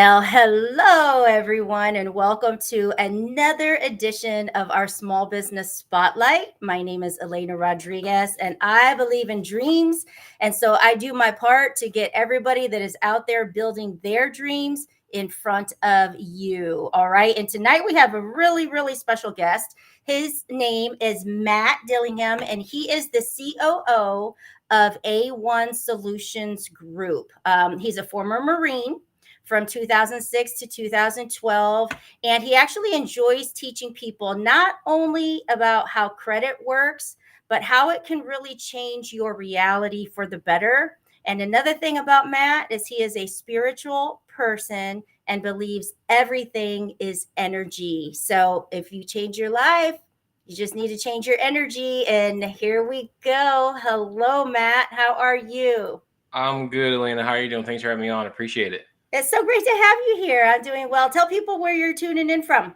Well, hello, everyone, and welcome to another edition of our Small Business Spotlight. My name is Elena Rodriguez, and I believe in dreams. And so I do my part to get everybody that is out there building their dreams in front of you. All right. And tonight we have a really, really special guest. His name is Matt Dillingham, and he is the COO of A1 Solutions Group. He's a former Marine from 2006 to 2012. And he actually enjoys teaching people not only about how credit works, but how it can really change your reality for the better. And another thing about Matt is he is a spiritual person and believes everything is energy. So if you change your life, you just need to change your energy. And here we go. Hello, Matt. How are you? I'm good, Elena. How are you doing? Thanks for having me on. Appreciate it. It's so great to have you here. I'm doing well. Tell people where you're tuning in from.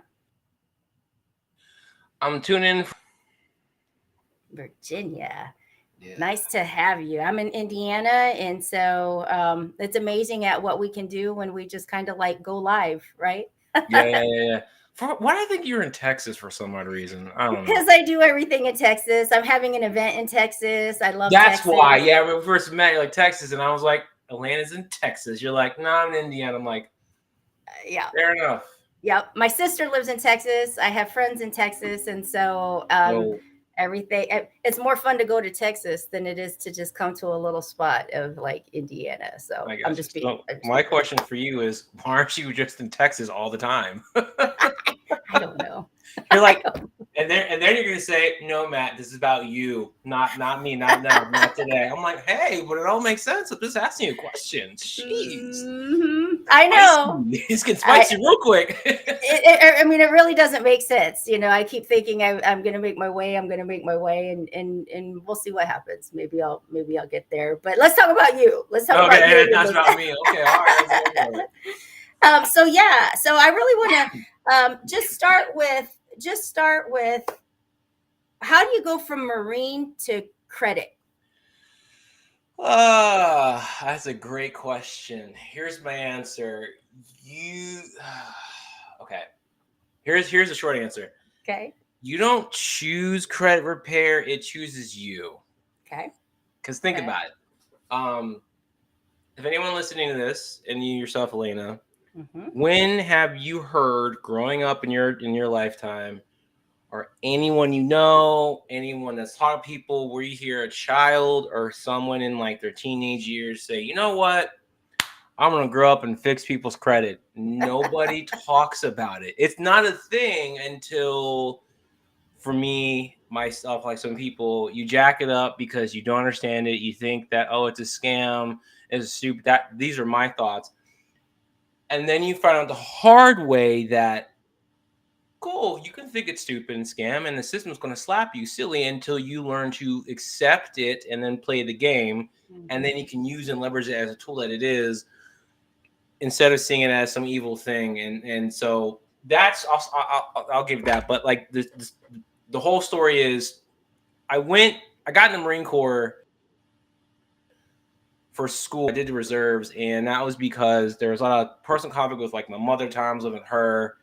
I'm tuning in. Virginia. Yeah. Nice to have you. I'm in Indiana, and so it's amazing at what we can do when we just kind of like go live, right? Yeah. Why do I think you're in Texas for some odd reason? I don't know. Because I do everything in Texas. I'm having an event in Texas. I love That's Texas. why. Yeah, when we first met, you're like Texas, and I was like, Atlanta's in Texas. You're like, no, I'm in Indiana. I'm like, yeah. Fair enough. Yep. My sister lives in Texas. I have friends in Texas, and so everything. It's more fun to go to Texas than it is to just come to a little spot of like Indiana. So I I'm got just you. being. So my question for you is, why aren't you just in Texas all the time? I don't know. You're like, and then you're gonna say, no, Matt, this is about you, not me, not now, not today. I'm like, hey, but it all makes sense. I'm just asking you a question. Jeez. I know. It's getting spicy real quick. I mean, it really doesn't make sense. You know, I keep thinking I'm going to make my way. I'm going to make my way, and we'll see what happens. Maybe I'll get there. But let's talk about you. Let's talk about you. Okay, that's about me. Okay, all right. So I really want to just start with how do you go from Marine to credit? That's a great question. Here's my answer. Okay. Here's the short answer. Okay. You don't choose credit repair; it chooses you. Okay. Because think about it. If anyone listening to this, and you yourself, Elena, when have you heard growing up in your lifetime, or anyone you know, anyone that's taught people, where you hear a child or someone in like their teenage years say, you know what, I'm gonna grow up and fix people's credit? Nobody talks about it. It's not a thing until, for me, myself, like some people, you jack it up because you don't understand it. You think that, oh, it's a scam, it's stupid. These are my thoughts. And then you find out the hard way that, cool, you can think it's stupid and scam, and the system's going to slap you silly until you learn to accept it and then play the game. And then you can use and leverage it as a tool that it is, instead of seeing it as some evil thing. And so that's, I'll give that. But like the whole story is, I got in the Marine Corps for school. I did the reserves, and that was because there was a lot of personal conflict with like my mother times living with her.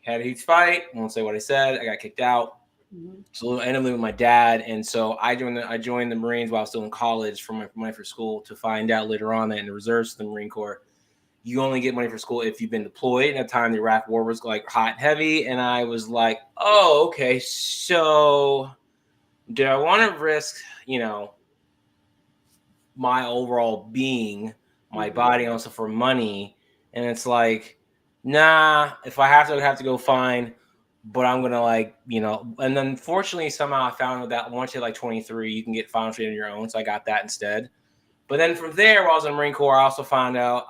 Had a huge fight. I won't say what I said. I got kicked out. So I ended up living with my dad, and so I joined the Marines while I was still in college for my money for school, to find out later on that in the reserves of the Marine Corps, you only get money for school if you've been deployed. At the time, the Iraq War was like hot and heavy, and I was like, oh, okay, so do I want to risk, my overall being, my body, also for money? And it's like, nah, if I have to go, fine. But I'm going to and then fortunately somehow I found out that once you're like 23, you can get financially on your own. So I got that instead. But then from there, while I was in the Marine Corps, I also found out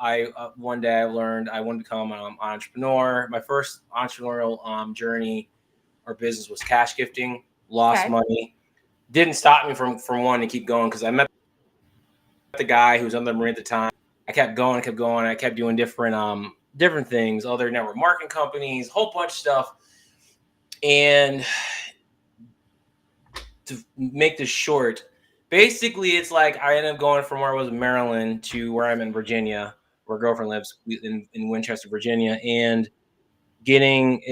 one day I learned I wanted to become an entrepreneur. My first entrepreneurial journey or business was cash gifting. Lost money. Didn't stop me from wanting to keep going, because I met the guy who was under the Marine at the time. I kept going. I kept doing different things, other network marketing companies, whole bunch of stuff. And to make this short, basically it's like I ended up going from where I was in Maryland to where I'm in Virginia. where girlfriend lives in Winchester, Virginia, and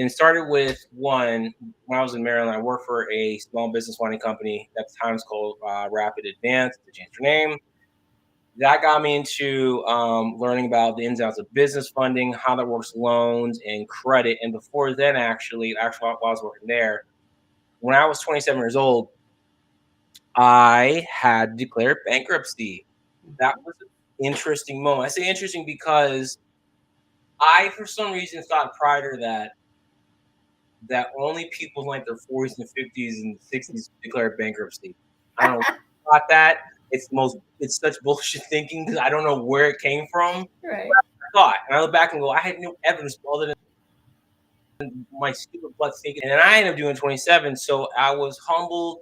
started with one when I was in Maryland. I worked for a small business funding company at the time. It's called Rapid Advance. They changed their name. That got me into learning about the ins and outs of business funding, how that works, loans and credit. And before then, actually, while I was working there, when I was 27 years old, I had declared bankruptcy. That was an interesting moment. I say interesting because I, for some reason, thought prior to that only people in like their 40s and 50s and 60s declared bankruptcy. I don't know about that. It's such bullshit thinking because I don't know where it came from. Right. I thought, and I look back and go, I had no evidence other than my stupid butt thinking. And then I ended up doing 27, so I was humbled.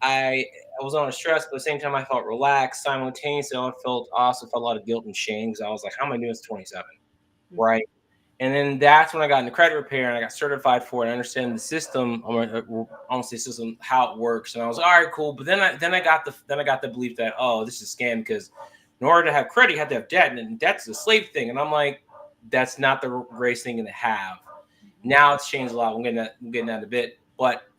I was under stress, but at the same time I felt relaxed. Simultaneously, I also felt a lot of guilt and shame because I was like, how am I doing this 27? Right. And then that's when I got into credit repair and I got certified for it. I understand the system, honestly, system, how it works. And I was like, all right, cool. But then I got the belief that, oh, this is a scam because in order to have credit, you have to have debt, and debt's a slave thing. And I'm like, that's not the greatest thing to have. Now it's changed a lot. I'm getting that in a bit, but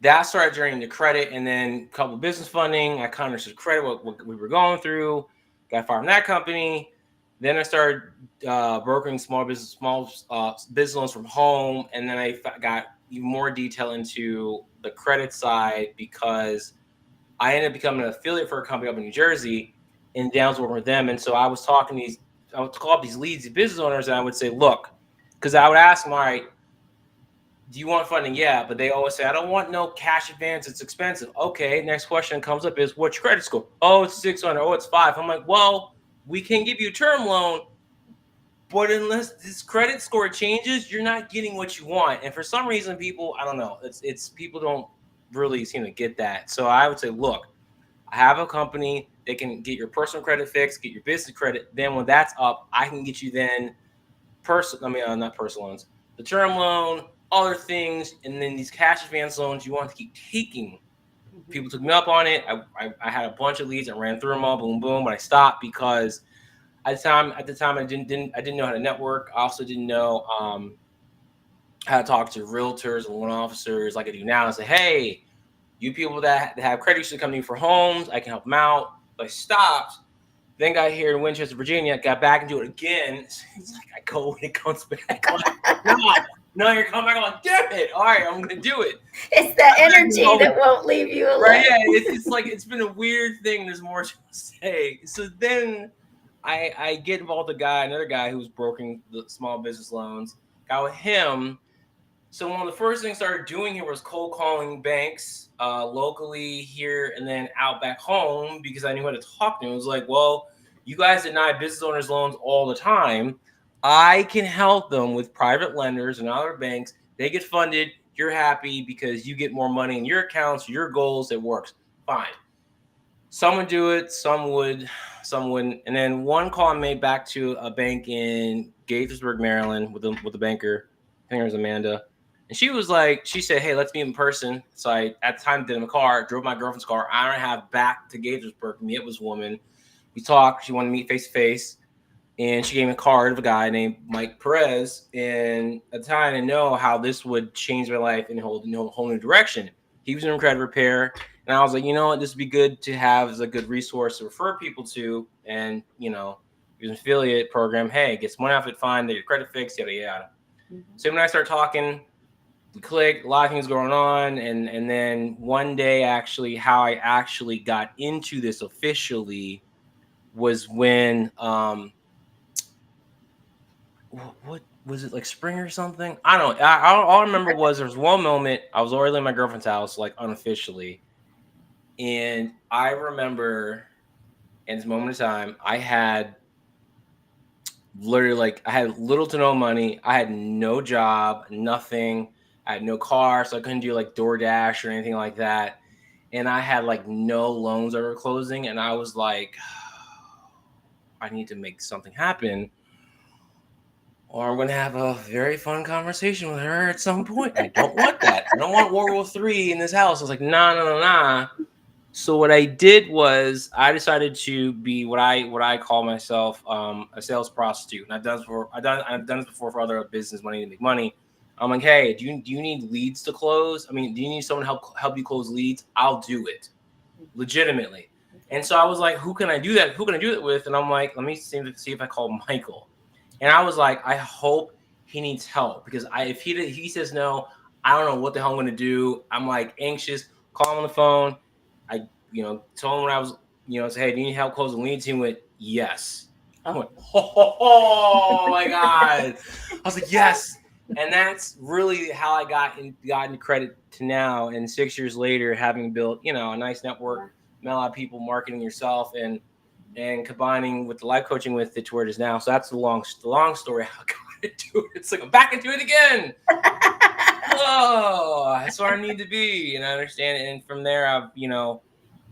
that started journeying into credit, and then a couple of business funding. I kind of understood credit, what we were going through. Got fired from that company. Then I started brokering small business loans from home, and then I got even more detail into the credit side because I ended up becoming an affiliate for a company up in New Jersey, and I was working with them. And so I would call up these leads, these business owners, and I would say, look, because I would ask them, all right, do you want funding? Yeah, but they always say, I don't want no cash advance. It's expensive. Okay, next question comes up is, what's your credit score? Oh, it's 600. Oh, it's 5. I'm like, well, we can give you a term loan, but unless this credit score changes, you're not getting what you want. And for some reason, people, I don't know, it's people don't really seem to get that. So I would say, look, I have a company that can get your personal credit fixed, get your business credit. Then when that's up, I can get you then not personal loans, the term loan, other things, and then these cash advance loans you want to keep taking. People took me up on it. I had a bunch of leads. I ran through them all, boom, boom, but I stopped because at the time I didn't know how to network. I also didn't know how to talk to realtors and loan officers like I do now and say, hey, you people that have credit should come to me for homes. I can help them out. But I stopped. Then got here in Winchester, Virginia, got back into it again. It's like I go and it comes back. No, you're coming back. I'm like, damn it. All right, I'm going to do it. It's that energy that won't leave you alone. Right, yeah, it's like it's been a weird thing. There's more to say. So then I get involved with another guy who was brokering the small business loans. Got with him. So one of the first things I started doing here was cold calling banks locally here and then out back home because I knew how to talk to them. It was like, well, you guys deny business owners loans all the time. I can help them with private lenders and other banks. They get funded. You're happy because you get more money in your accounts, your goals. It works. Fine. Some would do it. Some would. Some wouldn't. And then one call I made back to a bank in Gaithersburg, Maryland with a banker. I think it was Amanda. And she said, hey, let's meet in person. So I, at the time, did in the car, drove my girlfriend's car, hour and a half back to Gaithersburg to meet this woman. We talked. She wanted to meet face to face. And she gave me a card of a guy named Mike Perez. And at the time, I didn't know how this would change my life in a whole new direction. He was in credit repair. And I was like, you know what, this would be good to have as a good resource to refer people to. And, use an affiliate program. Hey, get some money off it, fine. They get credit fixed, yada, yada. So when I start talking, we clicked, a lot of things going on. And then one day, actually, how I actually got into this officially was when, what was it, like spring or something? I don't know. All I remember was there was one moment I was already in my girlfriend's house, like unofficially. And I remember in this moment of time, I had literally I had little to no money. I had no job, nothing. I had no car, so I couldn't do like DoorDash or anything like that. And I had like no loans that were closing. And I was like, I need to make something happen, or I'm going to have a very fun conversation with her at some point. I don't want that. I don't want World War III in this house. I was like, nah. So what I did was I decided to be what I call myself a sales prostitute. And I've done this before for other business money to make money. I'm like, hey, do you need leads to close? I mean, do you need someone to help you close leads? I'll do it, legitimately. And so I was like, who can I do that? Who can I do it with? And I'm like, let me see if I call Michael. And I was like, I hope he needs help, because if he says no, I don't know what the hell I'm going to do. I'm like anxious. Call him on the phone. I told him when I was say, hey, do you need help closing leads? He went, yes. I went, oh my god. I was like, yes. And that's really how I got into credit to now. And 6 years later, having built a nice network, met a lot of people, marketing yourself, and combining with the life coaching with it to where it is now. So that's the long story. How I got into it. It's like I'm back into it again. Whoa, that's where I need to be, and I understand it. And from there, I've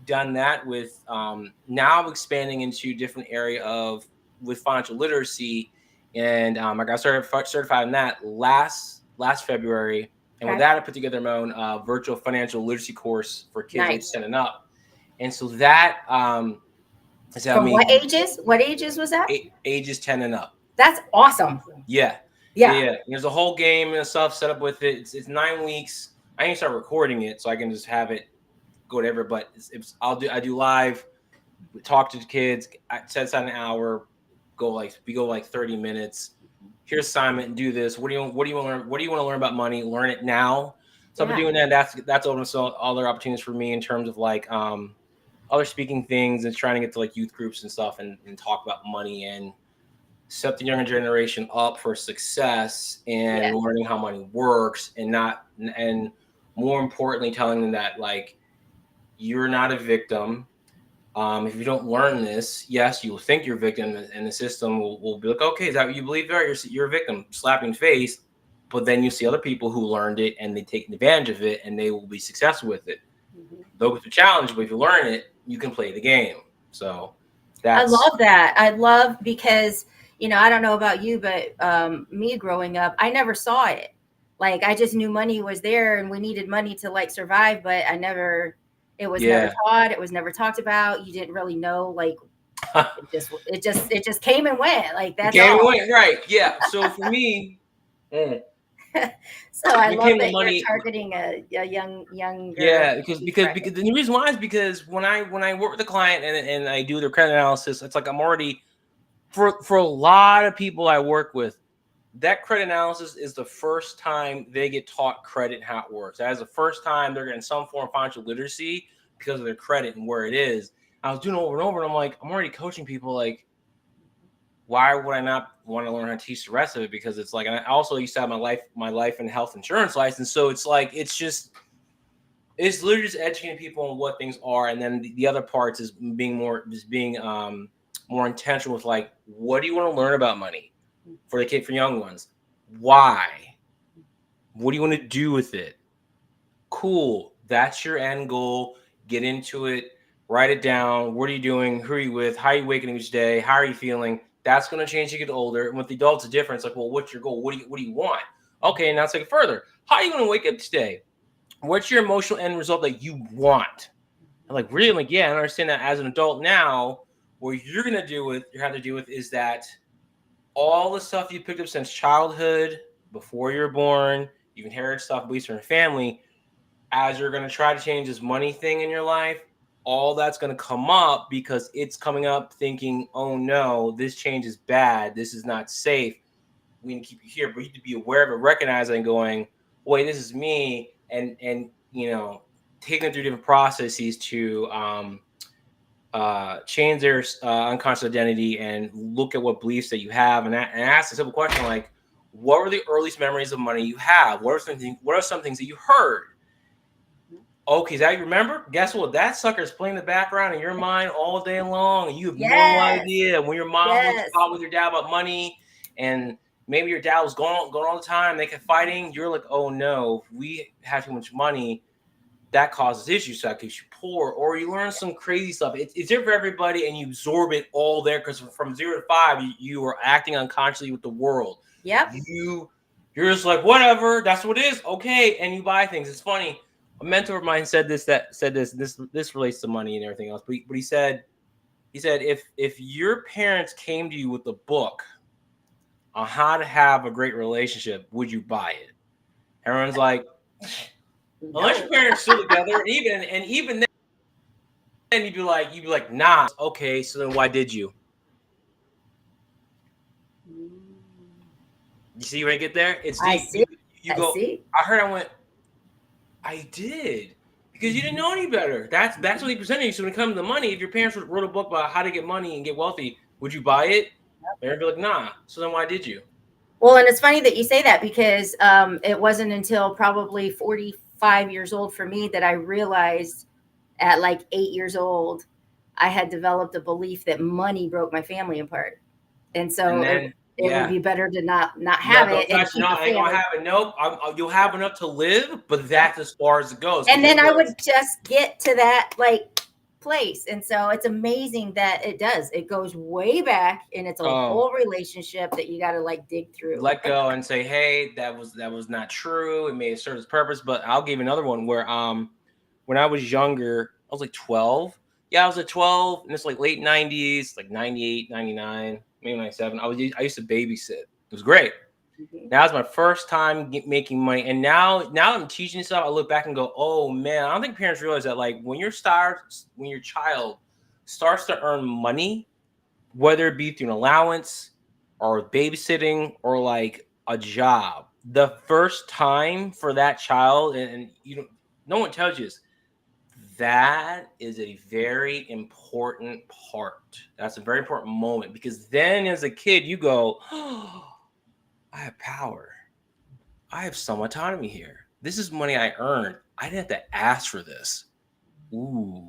done that with now I'm expanding into different area with financial literacy, and I got certified in that last February. And with that, I put together my own virtual financial literacy course for kids age 10 and up. And so that from what ages? What ages was that? Ages 10 and up. That's awesome. Yeah. There's a whole game and stuff set up with it. It's 9 weeks. I need to start recording it so I can just have it go whatever. But I do live, talk to the kids. I set aside an hour. We go like 30 minutes. Here's assignment. Do this. What do you want to learn? What do you want to learn about money? Learn it now. So I've been doing that. That's opened up other opportunities for me in terms of like other speaking things and trying to get to like youth groups and stuff and talk about money and set the younger generation up for success and learning how money works, and more importantly, telling them that like you're not a victim. If you don't learn this, yes, you will think you're a victim, and the system will be like, okay, is that what you believe? You're a victim, slapping face. But then you see other people who learned it and they take advantage of it, and they will be successful with it. Though it's a challenge, but if you learn it, you can play the game. So I love that. I love because I don't know about you, but me growing up, I never saw it. Like I just knew money was there and we needed money to like survive, but it was never taught. It was never talked about. You didn't really know, like it just came and went. Like that's it came and went, right? Yeah. So for me, so I love that you're targeting a younger. Yeah, because the reason why is because when I work with a client and I do their credit analysis, it's like I'm already for a lot of people I work with, that credit analysis is the first time they get taught credit and how it works. That is the first time they're getting some form of financial literacy because of their credit and where it is. I was doing it over and over, and I'm like, I'm already coaching people. Like, why would I not want to learn how to teach the rest of it? Because it's like, and I also used to have my life and health insurance license. So it's like, it's literally just educating people on what things are. And then the other parts is being more intentional with like, what do you want to learn about money for young ones? Why? What do you want to do with it? Cool. That's your end goal. Get into it. Write it down. What are you doing? Who are you with? How are you waking each day? How are you feeling? That's going to change as you get older. And with the adults, it's different. It's like, well, what's your goal? What do you want? Okay, now let's take it further. How are you going to wake up today? What's your emotional end result that you want? I'm like, really? I'm like, yeah, I understand that as an adult now, what you're going to have to deal with is that all the stuff you picked up since childhood, before you were born, you've inherited stuff, beliefs from your family, as you're going to try to change this money thing in your life, all that's going to come up because it's coming up thinking, oh no, this change is bad. This is not safe. We need to keep you here, but you need to be aware of it, recognize it, and going, wait, this is me. And taking them through different processes to change their unconscious identity and look at what beliefs that you have and ask a simple question like, what were the earliest memories of money you have? What are some things that you heard? Okay, is that you remember? Guess what? That sucker is playing in the background in your mind all day long, and you have no idea. When your mom wants to talk with your dad about money, and maybe your dad was going all the time, they kept fighting. You're like, oh no, if we have too much money, that causes issues. So that keeps you poor, or you learn some crazy stuff. It's different for everybody, and you absorb it all there because from 0 to 5, you are acting unconsciously with the world. Yep. You're just like, whatever, that's what it is. Okay, and you buy things. It's funny. A mentor of mine said this. This relates to money and everything else. But he said if your parents came to you with a book on how to have a great relationship, would you buy it? Everyone's like, unless your parents still together, and even then you'd be like, nah. Okay, so then why did you? You see when I get there? It's I deep. see. You I go. see. I went. I did because you didn't know any better. That's what he presented you. So when it comes to money, if your parents wrote a book about how to get money and get wealthy, would you buy it? They'd be like, nah. So then why did you? Well, and it's funny that you say that because it wasn't until probably 45 years old for me that I realized at like 8 years old, I had developed a belief that money broke my family apart. And And so then it would yeah, be better to not no, have don't it and touch. No, keep a I ain't gonna family. have it. Nope. You'll have enough to live, but that's as far as it goes. And Because then it I goes. would just get to that like place. And so it's amazing that it does. It goes way back and it's a Oh, whole relationship that you got to like dig through. let go and say, hey, that was not true. It may have served its purpose. But I'll give you another one where when I was younger, I was like 12. Yeah, I was at 12, and it's like late 90s, like 98, 99, maybe 97. I used to babysit. It was great. Mhm. That was my first time making money, and now I'm teaching stuff. I look back and go, "Oh man!" I don't think parents realize that. Like when your child starts to earn money, whether it be through an allowance or babysitting or like a job, the first time for that child, and you don't, no one tells you this, that is a very important part. That's a very important moment because then as a kid, you go, oh, I have power. I have some autonomy here. This is money I earned. I didn't have to ask for this. Ooh.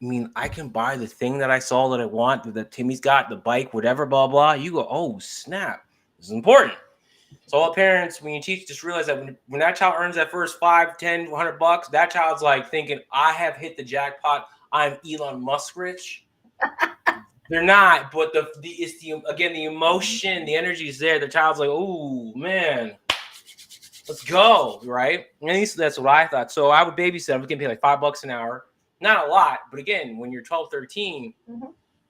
I mean, I can buy the thing that I saw that I want, that Timmy's got, the bike, whatever, blah, blah. You go, oh, snap. This is important. So all parents, when you teach, just realize that when that child earns that first 5, 10, 100 bucks, that child's like thinking, I have hit the jackpot. I'm Elon Musk rich. They're not, but it's the emotion, the energy is there. The child's like, oh man, let's go, right? At least that's what I thought. So I would babysit. I was getting paid like $5 an hour. Not a lot, but again, when you're 12, 13,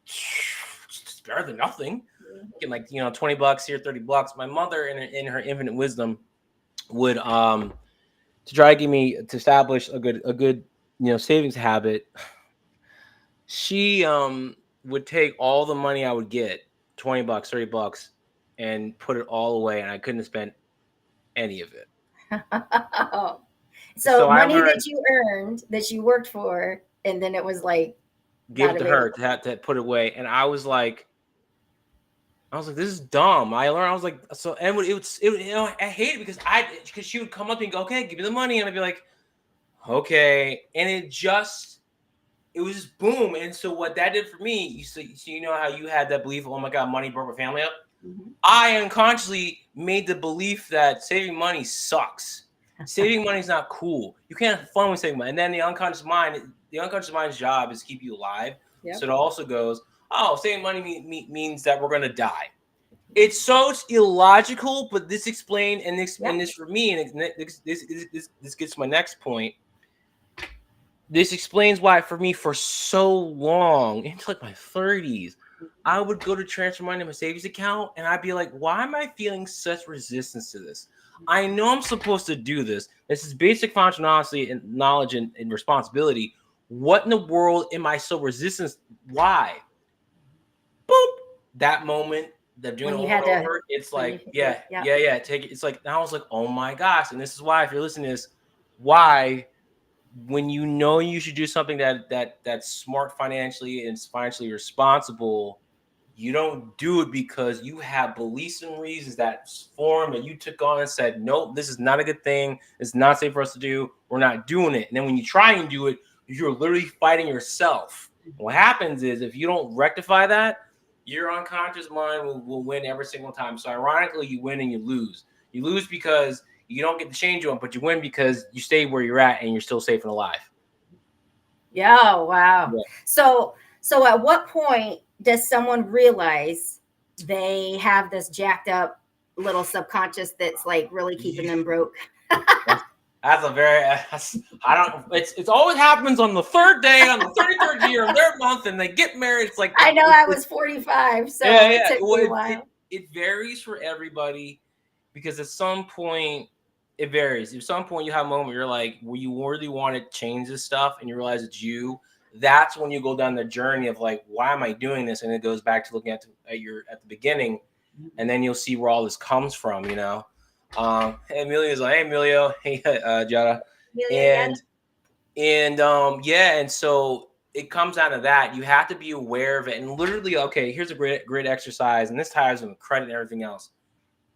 it's better than nothing. Getting like, $20 here, $30. My mother, in her infinite wisdom, would to try to get me to establish a good savings habit. She would take all the money I would get, $20, $30, and put it all away, and I couldn't have spent any of it. So So I money learned that you earned that you worked for, and then it was like give not it to her available. to have to put it away, and I was like, this is dumb. I learned. I was like, so, and I hate it because she would come up and go, okay, give me the money, and I'd be like, okay, and it was just boom. And so what that did for me, you know how you had that belief, oh my god, money broke my family up. Mm-hmm. I unconsciously made the belief that saving money sucks. Saving money is not cool. You can't have fun with saving money. And then the unconscious mind's job is to keep you alive. Yep. So it also goes, oh, saving money means that we're gonna die. It's so illogical, but this explained and this for me, and this gets to my next point. This explains why for me for so long, into like my 30s, I would go to transfer money to my savings account and I'd be like, why am I feeling such resistance to this? I know I'm supposed to do this. This is basic functionality and knowledge and responsibility. What in the world am I so resistant? Why? Boop. That moment that doing it over and over, it's like, yeah. Take it. It's like, now I was like, oh my gosh. And this is why, if you're listening to this, why when you know you should do something that's smart financially and financially responsible, you don't do it because you have beliefs and reasons that formed that you took on and said, nope, this is not a good thing. It's not safe for us to do. We're not doing it. And then when you try and do it, you're literally fighting yourself. And what happens is if you don't rectify that, your unconscious mind will win every single time. So ironically, you win and you lose. You lose because you don't get the change on, but you win because you stay where you're at and you're still safe and alive. Yeah, wow. Yeah. So at what point does someone realize they have this jacked up little subconscious that's like really keeping them broke? That's a very. I don't. It's always happens on the third day, on the 33rd year, on their month, and they get married. It's like I know I was 45, so yeah, it yeah. took Well, me a it while. it varies for everybody because at some point it varies. At some point you have a moment where you're like, where you really want to change this stuff, and you realize it's you. That's when you go down the journey of like, why am I doing this? And it goes back to looking at the beginning, and then you'll see where all this comes from. Emilio's like, hey Emilio, hey Jada, Amelia, yeah. and yeah, and so it comes out of that. You have to be aware of it, and literally, okay, here's a great exercise, and this ties with credit and everything else.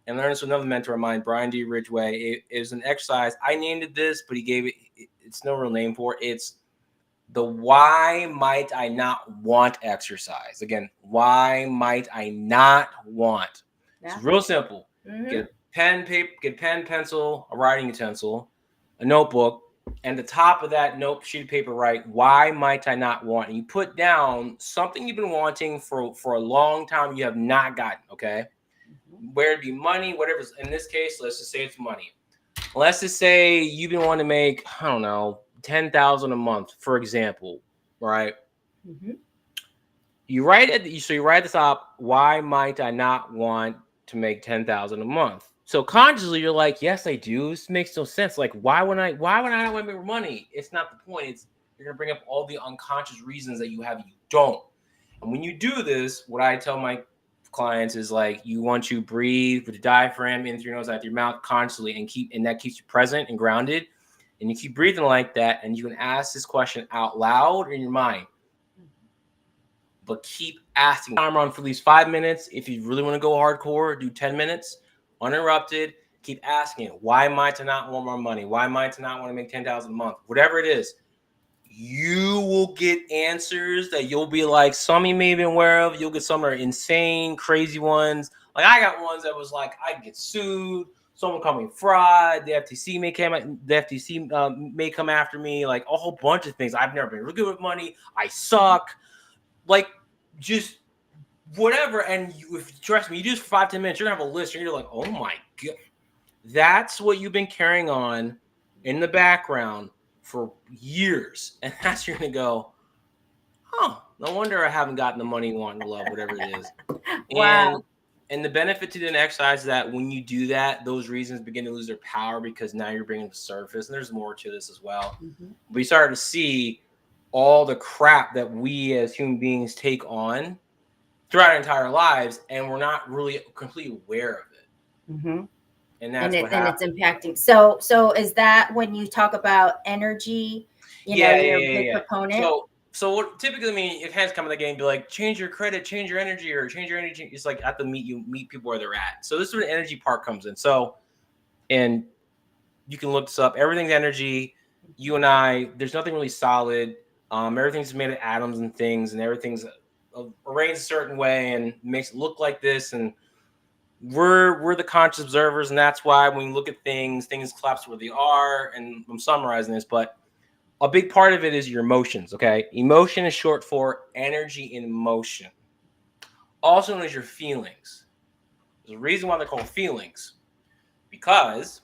And learned this with another mentor of mine, Brian D. Ridgway. It was an exercise. I named it this, but he gave it. It's no real name for it. It's the why might I not want exercise. Again, why might I not want? It's Yeah. real simple. Get pen, pencil, a writing utensil, a notebook, and the top of that sheet of paper, write why might I not want? And you put down something you've been wanting for a long time you have not gotten. Okay, where it be money, whatever. In this case, let's just say it's money. Let's just say you've been wanting to make, I don't know, 10,000 a month, for example, right? Mm-hmm. You write it. So you write at the top, why might I not want to make 10,000 a month? So consciously, you're like, yes, I do. This makes no sense. Like, why would I not want to make more money? It's not the point. It's you're gonna bring up all the unconscious reasons that you don't. And when you do this, what I tell my clients is like, you want to breathe with the diaphragm in through your nose, out through your mouth constantly, and that keeps you present and grounded. And you keep breathing like that, and you can ask this question out loud in your mind. But keep asking. Timer on for at least 5 minutes. If you really want to go hardcore, do 10 minutes uninterrupted. Keep asking it. Why am I to not want more money? Why am I to not want to make 10,000 a month? Whatever it is, you will get answers that you'll be like, some you may have been aware of. You'll get some that are insane, crazy ones. Like I got ones that was like, I get sued. Someone called me fraud. The FTC may come after me. Like a whole bunch of things. I've never been really good with money. I suck. Like just whatever. And if trust me, you do this for 5-10 minutes, you're gonna have a list. And you're like, oh my god, that's what you've been carrying on in the background for years, and that's you're gonna go, oh, no wonder I haven't gotten the money, want, and love, whatever it is. Wow. And the benefit to the exercise is that when you do that, those reasons begin to lose their power because now you're bringing to the surface, and there's more to this as well. Mm-hmm. We start to see all the crap that we as human beings take on throughout our entire lives, and we're not really completely aware of it. Mm-hmm. And that's what And it's happens. impacting. So is that when you talk about energy, Yeah, you're a big yeah. proponent? So what typically if hands come in the game, be like, change your credit, change your energy, or change your energy. It's like at the meet people where they're at. So this is where the energy part comes in. So, and you can look this up. Everything's energy. You and I, there's nothing really solid. Everything's made of atoms and things, and everything's arranged a certain way and makes it look like this. And we're the conscious observers, and that's why when you look at things collapse where they are. And I'm summarizing this, but a big part of it is your emotions. Okay, emotion is short for energy in motion, also known as your feelings. There's a reason why they're called feelings, because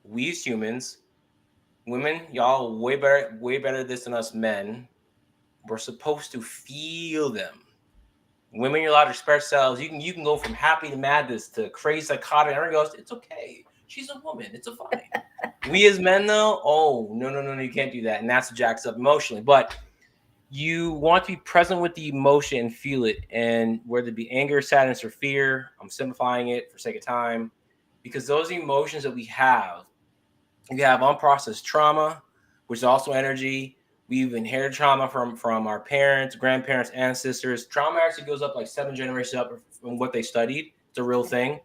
we as humans, women, y'all way better this than us men. We're supposed to feel them. Women, you're allowed to express yourselves. You can go from happy to madness to crazy, psychotic. Everyone goes, it's okay. She's a woman. It's a fine. We as men, though, oh no, you can't do that, and that's what jacks up emotionally. But you want to be present with the emotion and feel it, and whether it be anger, sadness, or fear. I'm simplifying it for sake of time, because those emotions that we have unprocessed trauma, which is also energy. We've inherited trauma from our parents, grandparents, ancestors. Trauma actually goes up like 7 generations up from what they studied. It's a real thing.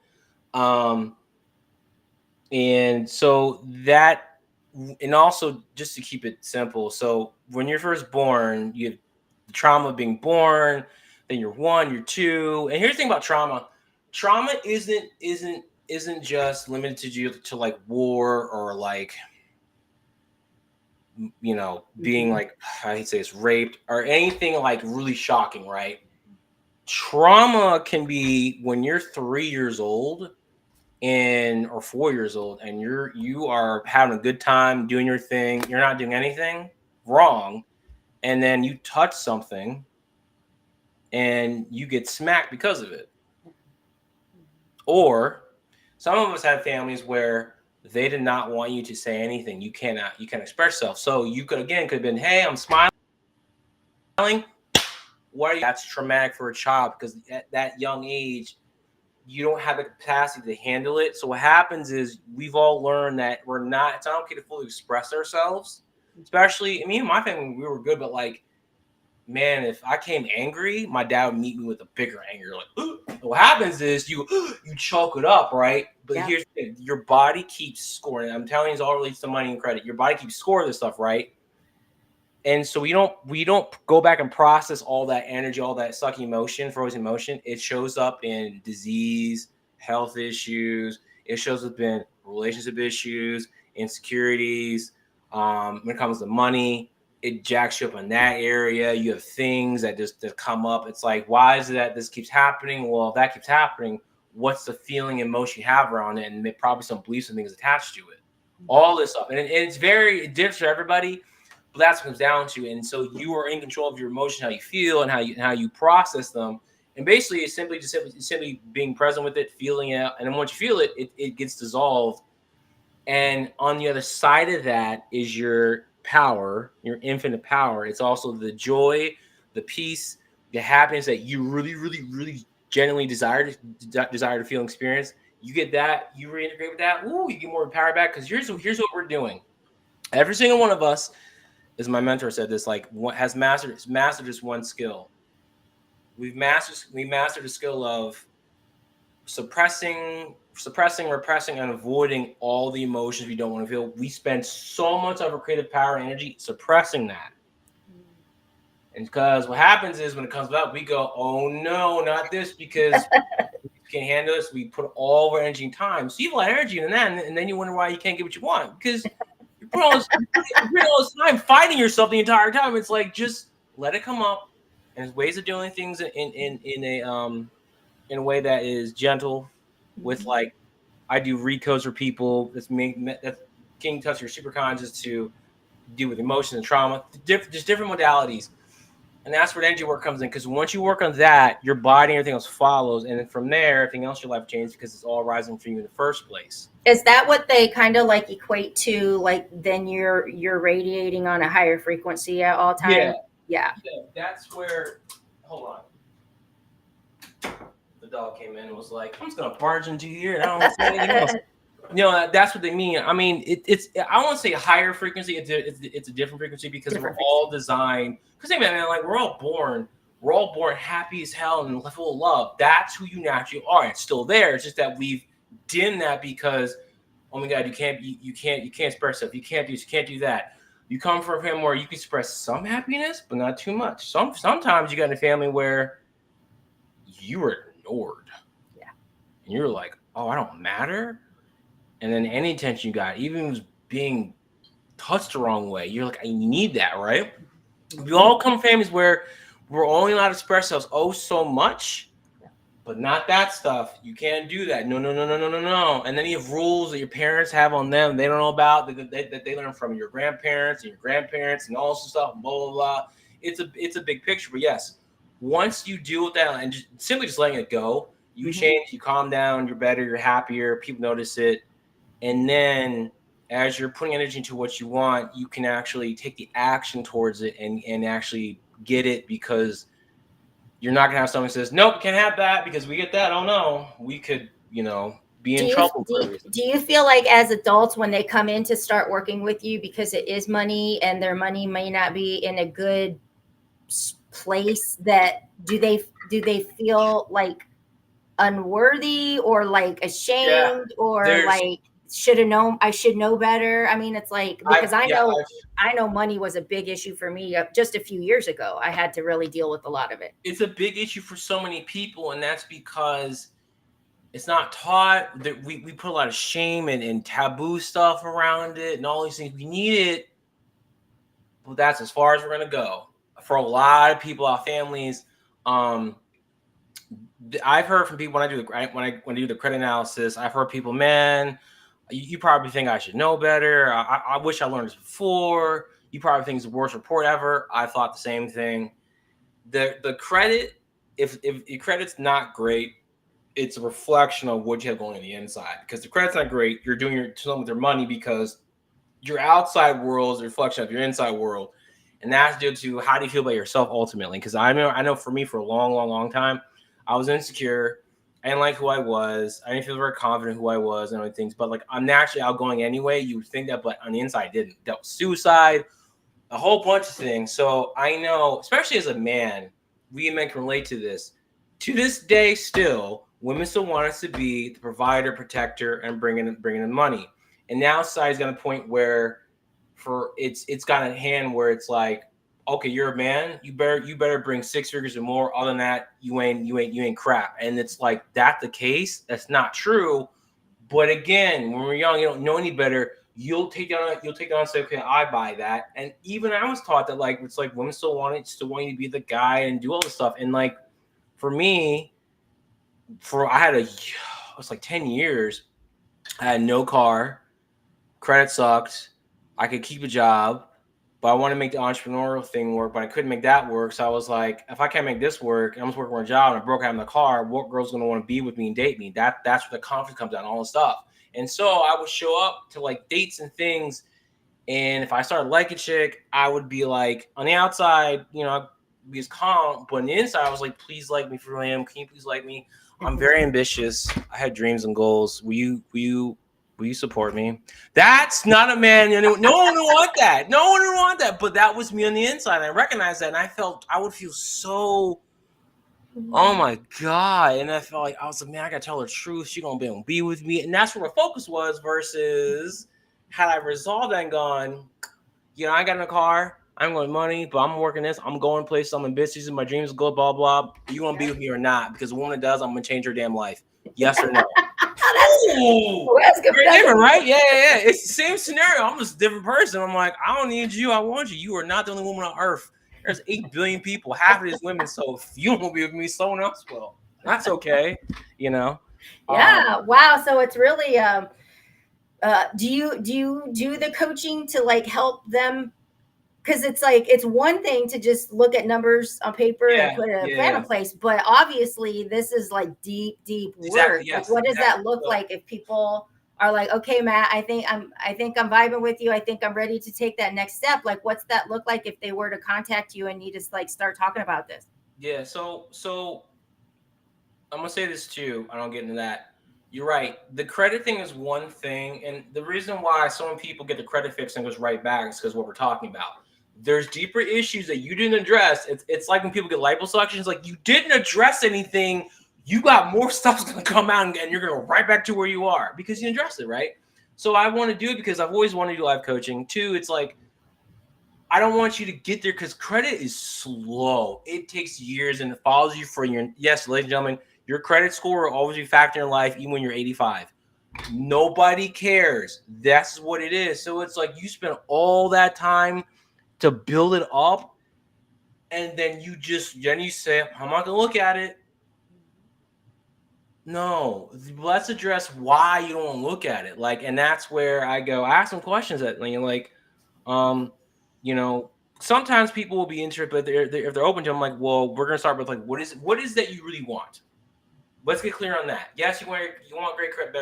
And so that, and also just to keep it simple. So when you're first born, you have the trauma of being born, then you're 1, you're 2. And here's the thing about trauma. Trauma isn't just limited to like war or like, being like, I hate to say it's raped or anything like really shocking, right? Trauma can be when you're 3 years old or 4 years old, and you are having a good time doing your thing, you're not doing anything wrong, and then you touch something and you get smacked because of it. Or some of us have families where they did not want you to say anything. You can't express yourself. So you could have been, hey, I'm smiling. What are you? That's traumatic for a child because at that young age, you don't have the capacity to handle it. So what happens is we've all learned that it's not okay to fully express ourselves. Especially, I mean, in my family, we were good, but like, man, if I came angry, my dad would meet me with a bigger anger. Like, what happens is you choke it up, right? But here's the thing: your body keeps scoring. I'm telling you, it's all relates to money and credit. Your body keeps scoring this stuff, right? And so we don't go back and process all that energy, all that sucky emotion, frozen emotion. It shows up in disease, health issues. It shows up in relationship issues, insecurities. When it comes to money, it jacks you up in that area. You have things that come up. It's like, why is it that this keeps happening? Well, if that keeps happening, what's the feeling and emotion you have around it? And probably some beliefs and things attached to it. All this stuff. And it's very different for everybody. But that's what it comes down to. And so you are in control of your emotion, how you feel, and how you process them. And basically, it's simply being present with it, feeling it, and then once you feel it, it gets dissolved. And on the other side of that is your power, your infinite power. It's also the joy, the peace, the happiness that you really, really, really genuinely desire to feel and experience. You get that, you reintegrate with that. Ooh, you get more power back because here's what we're doing. Every single one of us, as my mentor said this, like has mastered this one skill. We mastered the skill of suppressing, repressing, and avoiding all the emotions we don't want to feel. We spend so much of our creative power and energy suppressing that. And because what happens is when it comes up, we go, oh no, not this, because we can't handle this. We put all of our energy and time. So you have a lot of energy in that, and then you wonder why you can't get what you want. Because you put all this time fighting yourself the entire time. It's like, just let it come up. And there's ways of doing things in a way that is gentle. With like, I do recodes for people. That's King Touch your super conscious to deal with emotions and trauma. Just different modalities. And that's where energy work comes in, because once you work on that, your body and everything else follows. And then from there, everything else in your life changes because it's all rising for you in the first place. Is that what they kind of like equate to? Like, then you're radiating on a higher frequency at all times? Yeah. That's where, hold on. The dog came in and was like, I'm just going to barge into here and I don't want to say anything else. That's what they mean. I mean, it's I won't say higher frequency. It's a different frequency because we're all designed. Because man, like we're all born happy as hell and full of love. That's who you naturally are. It's still there. It's just that we've dimmed that because, oh my God, you can't express stuff. You can't do that. You come from a family where you can express some happiness, but not too much. Sometimes you got a family where you were ignored. Yeah. And you're like, oh, I don't matter. And then any attention you got, even being touched the wrong way, you're like, I need that, right? We all come from families where we're only allowed to express ourselves so much, but not that stuff. You can't do that. No. And then you have rules that your parents have on them they don't know about, that they learn from your grandparents and all this stuff, blah, blah, blah. It's a big picture. But yes, once you deal with that and simply just letting it go, you change, you calm down, you're better, you're happier, people notice it. And then as you're putting energy into what you want, you can actually take the action towards it and actually get it, because you're not going to have someone who says, nope, can't have that because we get that. Oh, no, we could, be in trouble for a reason. Do you feel like as adults, when they come in to start working with you, because it is money and their money may not be in a good place, that do they feel like unworthy or like ashamed or like I should know better? I mean, it's like, because I know money was a big issue for me just a few years ago. I had to really deal with a lot of it. It's a big issue for so many people, and that's because it's not taught. That we put a lot of shame and taboo stuff around it and all these things. We need it, but that's as far as we're gonna go for a lot of people, our families. I've heard from people when I do the credit analysis, I've heard people, man, you probably think I should know better. I wish I learned this before. You probably think it's the worst report ever. I thought the same thing. The credit, if your credit's not great, it's a reflection of what you have going on the inside. Because the credit's not great, you're doing something with your money because your outside world is a reflection of your inside world, and that's due to how do you feel about yourself ultimately. Because I know for me, for a long time, I was insecure. I didn't like who I was. I didn't feel very confident who I was and other things. But like, I'm naturally outgoing anyway. You would think that, but on the inside, I didn't. Dealt with suicide, a whole bunch of things. So I know, especially as a man, we men can relate to this. To this day, still, women still want us to be the provider, protector, and bringing in money. And now society's got a point where, for it's got a hand where it's like, okay, you're a man, you better bring 6 figures or more. Other than that, you ain't crap. And it's like, that the case? That's not true. But again, when we're young, you don't know any better. You'll take it on and say, okay, I buy that. And even I was taught that, like, it's like women still want you to be the guy and do all this stuff. And like, for me, it was like 10 years, I had no car, credit sucked, I could keep a job, but I want to make the entrepreneurial thing work, but I couldn't make that work. So I was like, if I can't make this work, I'm just working for a job and I broke out in the car, what girl's gonna want to be with me and date me? That's where the confidence comes down, all the stuff. And so I would show up to like dates and things, and if I started liking chick, I would be like, on the outside, I'd be as calm, but on the inside, I was like, please like me for who I am. Can you please like me? I'm very ambitious. I had dreams and goals. Will you support me? That's not a man. No one would want that. No one would want that. But that was me on the inside. I recognized that, and I would feel so. Oh my God. And I felt like, I was like, man, I gotta tell her the truth. She gonna be with me. And that's where my focus was, versus had I resolved that and gone, I got in a car, I'm going money, but I'm working this, I'm going places, I'm ambitious, my dreams go, blah, blah. You gonna be with me or not? Because the woman that does, I'm gonna change her damn life. Yes or no? That's good. Very different, right? Yeah. It's the same scenario. I'm just a different person. I'm like, I don't need you, I want you. You are not the only woman on earth. There's 8 billion people, half of these women. So if you won't be with me, someone else will. That's okay, Yeah. Wow. So it's really do you do the coaching to like help them? Because it's like, it's one thing to just look at numbers on paper and put a plan in place, but obviously this is like deep work. Exactly, yes. Like, what does that look like if people are like, okay, Matt, I think I'm vibing with you. I think I'm ready to take that next step. Like, what's that look like if they were to contact you and you just like start talking about this? Yeah. So I'm gonna say this too. I don't get into that. You're right. The credit thing is one thing, and the reason why so many people get the credit fix and goes right back is because what we're talking about. There's deeper issues that you didn't address. It's like when people get liposuction. It's like, you didn't address anything. You got more stuff's gonna come out, and you're gonna go right back to where you are because you addressed it, right? So I want to do it because I've always wanted to do life coaching. Two, it's like, I don't want you to get there because credit is slow. It takes years and it follows you for your, yes, ladies and gentlemen, your credit score will always be a factor in life, even when you're 85. Nobody cares. That's what it is. So it's like, you spend all that time to build it up, and then you say, I'm not gonna look at it. No, let's address why you don't want to look at it. Like, and that's where I ask some questions that, like, sometimes people will be interested, but if they're open to them, like, well, we're gonna start with like, what is that you really want? Let's get clear on that. Yes, you want great credit,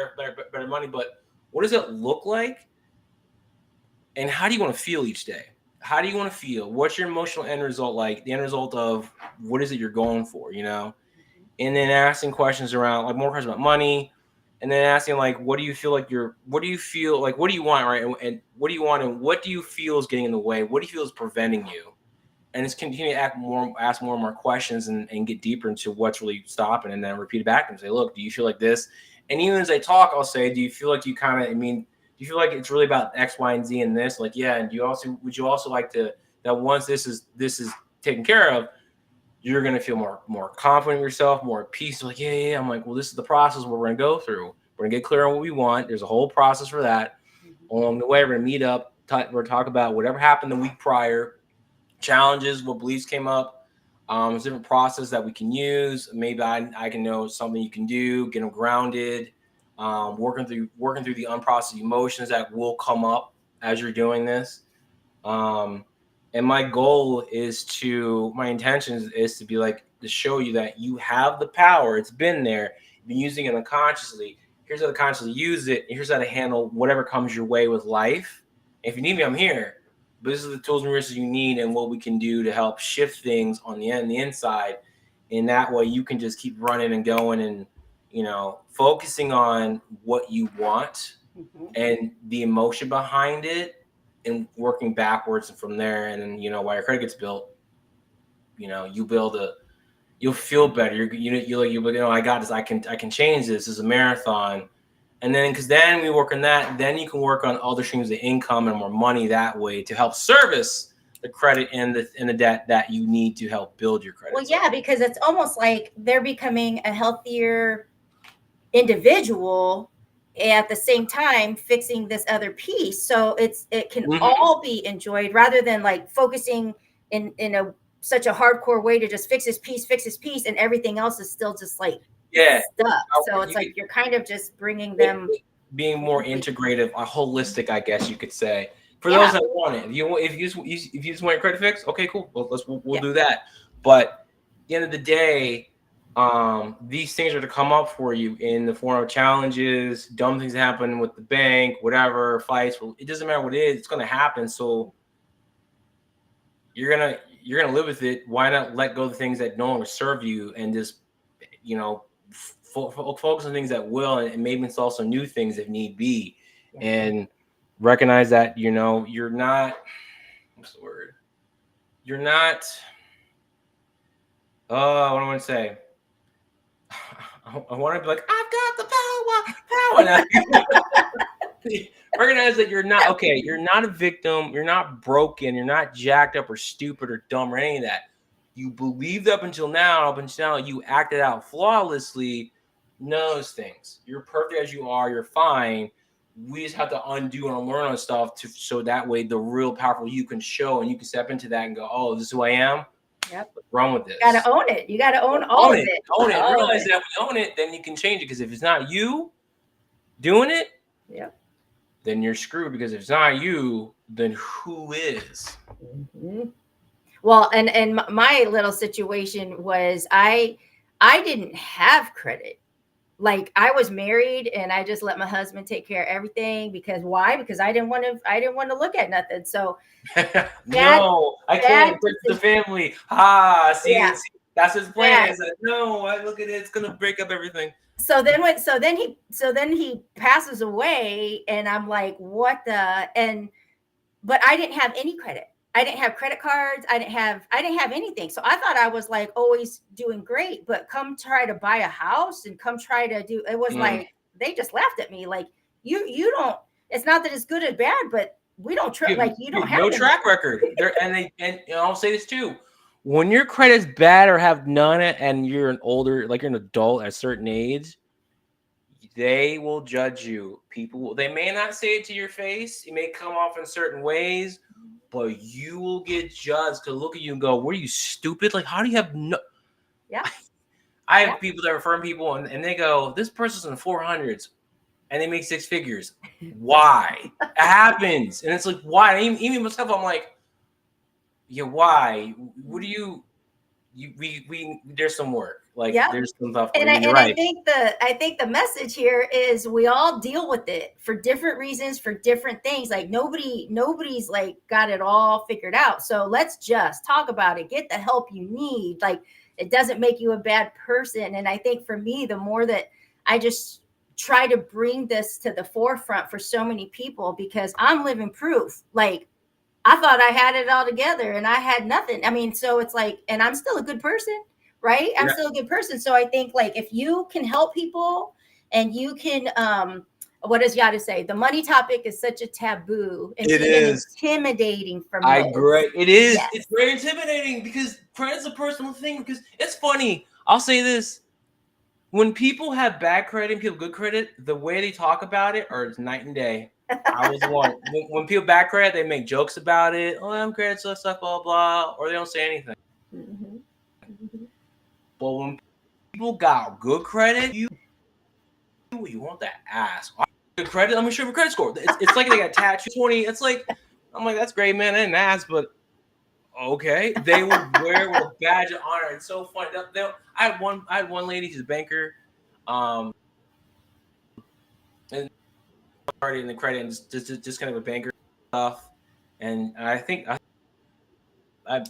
better money, but what does it look like? And how do you want to feel each day? How do you want to feel? What's your emotional end result like? The end result of what is it you're going for, And then asking questions around, like, more questions about money, and then asking, like, what do you feel like what do you feel like, what do you want, right? And what do you want, and what do you feel is getting in the way? What do you feel is preventing you? And just continue to ask more and more questions, and get deeper into what's really stopping, and then repeat it back and say, look, do you feel like this? And even as I talk, I'll say, do you feel like do you feel like it's really about X, Y, and Z and this? Like, yeah. And would you also like to, that once this is taken care of, you're going to feel more confident in yourself, more at peace. Like, yeah. I'm like, well, this is the process we're going to go through. We're going to get clear on what we want. There's a whole process for that. Along the way, we're going to meet up. We're going to talk about whatever happened the week prior, challenges, what beliefs came up. There's different process that we can use. Maybe I can know something you can do, get them grounded, working through the unprocessed emotions that will come up as you're doing this. And my intention is to be like, to show you that you have the power. It's been there. You've been using it unconsciously. Here's how to consciously use it. Here's how to handle whatever comes your way with life. If you need me, I'm here. But this is the tools and resources you need and what we can do to help shift things on the inside. And that way you can just keep running and going and, focusing on what you want and the emotion behind it and working backwards and from there. And then, while your credit gets built, you'll feel better. I got this. I can change this. This is a marathon. And then, because then we work on that, then you can work on other streams of income and more money that way to help service the credit and the debt that you need to help build your credit. Well, yeah, because it's almost like they're becoming a healthier individual at the same time fixing this other piece. So it can all be enjoyed rather than like focusing in such a hardcore way to just fix this piece, and everything else is still just like stuck. So it's like you're kind of just bringing them being more integrative, holistic, I guess you could say. For those that want it, if you just want your credit fixed, okay, cool. We'll do that. But at the end of the day, these things are to come up for you in the form of challenges, dumb things happen with the bank, whatever, fights. Well, it doesn't matter what it is; it's going to happen. So you're gonna live with it. Why not let go of the things that no longer serve you and just focus on things that will, and maybe install some new things if need be, and recognize that you're not. What's the word? You're not. Oh, what do I want to say? I want to be like, I've got the power. Recognize that you're not okay. You're not a victim. You're not broken. You're not jacked up or stupid or dumb or any of that. You believed up until now. You acted out flawlessly. None of those things. You're perfect as you are. You're fine. We just have to undo and unlearn on stuff so that way the real powerful you can show and you can step into that and go, oh, this is who I am. Yep. What's wrong with this? You gotta own it. You gotta own all of it. Own it. Realize that when you own it, then you can change it. Because if it's not you doing it, then you're screwed. Because if it's not you, then who is? Well, and my little situation was I didn't have credit. Like I was married and I just let my husband take care of everything because why? Because I didn't want to look at nothing. So no, I can't break the family. See, that's his plan. It's like, no, I look at it, it's gonna break up everything. So then he passes away and I'm like, what the but I didn't have any credit. I didn't have credit cards. I didn't have anything. So I thought I was like always doing great, but come try to buy a house and come try to do, it was like, they just laughed at me. Like you don't, it's not that it's good or bad, but we don't you don't have no track record there. And I'll say this too. When your credit's bad or have none and you're you're an adult at a certain age, they will judge you. They may not say it to your face. It may come off in certain ways, but you will get judged to look at you and go, "What are you, stupid? Like, how do you have no?" Yeah. I have people that refer people and they go, "This person's in the 400s and they make six figures. Why?" It happens, and it's like, why? Even myself, I'm like, yeah, why? What do you? We there's some work. Like there's some stuff. And I think the message here is we all deal with it for different reasons, for different things. Like nobody's like got it all figured out. So let's just talk about it. Get the help you need. Like it doesn't make you a bad person. And I think for me, the more that I just try to bring this to the forefront for so many people, because I'm living proof. Like I thought I had it all together and I had nothing. I mean, so it's like, and I'm still a good person. Right? I'm still a good person. So I think like if you can help people and you can, what does Yada say? The money topic is such a taboo. And it is intimidating for me. I agree. It is. Yes. It's very intimidating because credit's a personal thing. Because it's funny. I'll say this. When people have bad credit and people good credit, the way they talk about it is night and day. I was one. When people bad credit, they make jokes about it. Oh, I'm credit stuff, blah, blah, or they don't say anything. Mm-hmm. But when people got good credit, you want to ask. Good credit? Let me show you your credit score. It's like they got tattooed 20. It's like, I'm like, that's great, man. I didn't ask, but okay. They would wear with a badge of honor. It's so funny. I had one lady, she's a banker. And started in the credit and just kind of a banker stuff. And I think I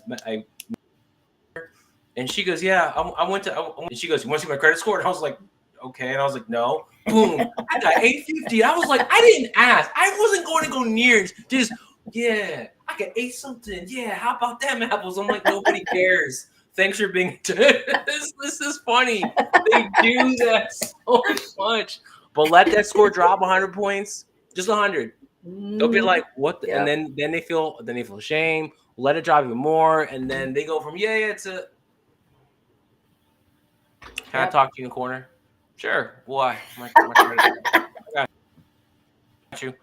and she goes, yeah, I went to, and she goes, you want to see my credit score? And I was like, okay. And I was like, no. Boom. I got 850. I was like, I didn't ask. I wasn't going to go near it. Just, yeah, I got 8 something. Yeah, how about them apples? I'm like, nobody cares. Thanks for being, this is funny. They do that so much. But let that score drop 100 points, just 100. They'll be like, what? The? Yep. And then they feel shame. Let it drop even more. And then they go from, yeah, to, can I talk to you in the corner? Sure. Why? My I got you.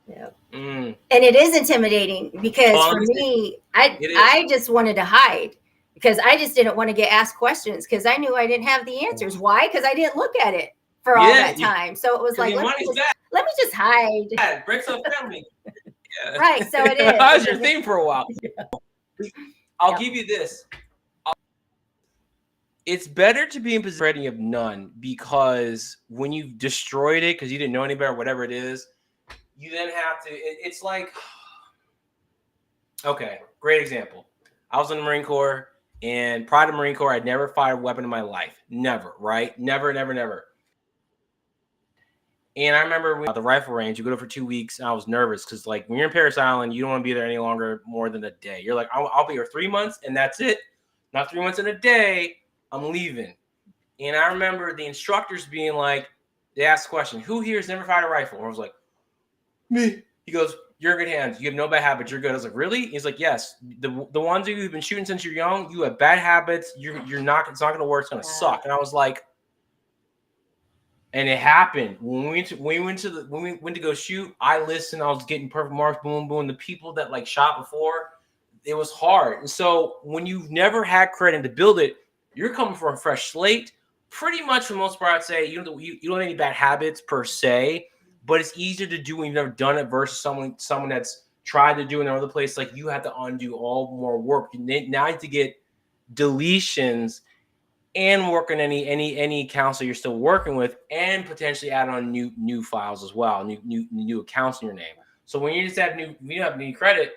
Yep. And it is intimidating because for me, I just wanted to hide because I just didn't want to get asked questions because I knew I didn't have the answers. Why? Because I didn't look at it for all that time. So it was like, let me just hide. Yeah, breaks up family. Yeah. Right. So it is. That was your theme for a while. Yeah. I'll give you this. It's better to be in possession of none because when you've destroyed it because you didn't know any better, whatever it is, you then have to. It's like, okay, great example. I was in the Marine Corps, and prior to the Marine Corps, I'd never fired a weapon in my life. Never, right? Never. And I remember at the rifle range, you go there for 2 weeks, and I was nervous because, like, when you're in Parris Island, you don't want to be there any longer, more than a day. You're like, I'll be here 3 months, and that's it. Not 3 months and a day. I'm leaving. And I remember the instructors being like, they asked the question, who here has never fired a rifle? And I was like, me. He goes, you're in good hands. You have no bad habits. You're good. I was like, really? He's like, yes. The ones of you who've been shooting since you're young, you have bad habits. You're not. It's not going to work. It's going to suck. And I was like, and it happened when we went to go shoot. I listened. I was getting perfect marks. Boom, boom. The people that like shot before, it was hard. And so when you've never had credit to build it, you're coming from a fresh slate. Pretty much for the most part, I'd say you don't have any bad habits per se. But it's easier to do when you've never done it versus someone that's tried to do it in another place. Like you have to undo all more work. Now you have to get deletions and work on any accounts that you're still working with, and potentially add on new files as well, new accounts in your name. So when you just have new credit,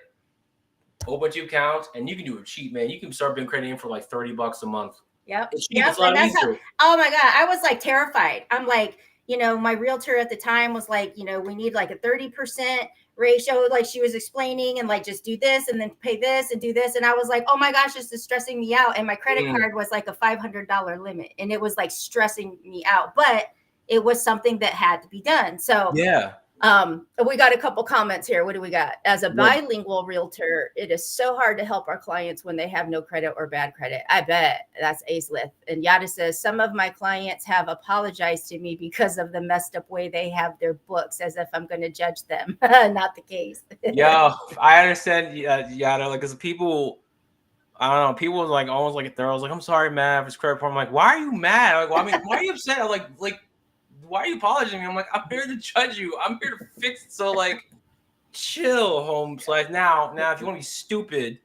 open 2 accounts, and you can do it cheap, man. You can start being crediting for like $30 a month. Yep. It's cheap. It's a lot easier. Oh my God, I was like terrified. I'm like, my realtor at the time was like, we need like a 30% ratio, like she was explaining, and like just do this and then pay this and do this. And I was like, oh my gosh, this is stressing me out. And my credit card was like a $500 limit, and it was like stressing me out. But it was something that had to be done. So yeah. We got a couple comments here. What do we got? As a bilingual realtor, it is so hard to help our clients when they have no credit or bad credit. I bet. That's Aislith. And Yada says, some of my clients have apologized to me because of the messed up way they have their books, as if I'm going to judge them. Not the case. Yeah, I understand. Yada, like, because people, I don't know, people was like almost like they're always like, I'm sorry, Matt, for this credit report. I'm like, why are you mad? Like, well, I mean, why are you upset? I'm like. Why are you apologizing to me? I'm like, I'm here to judge you. I'm here to fix it. So like, chill, home slash. Now, if you want to be stupid,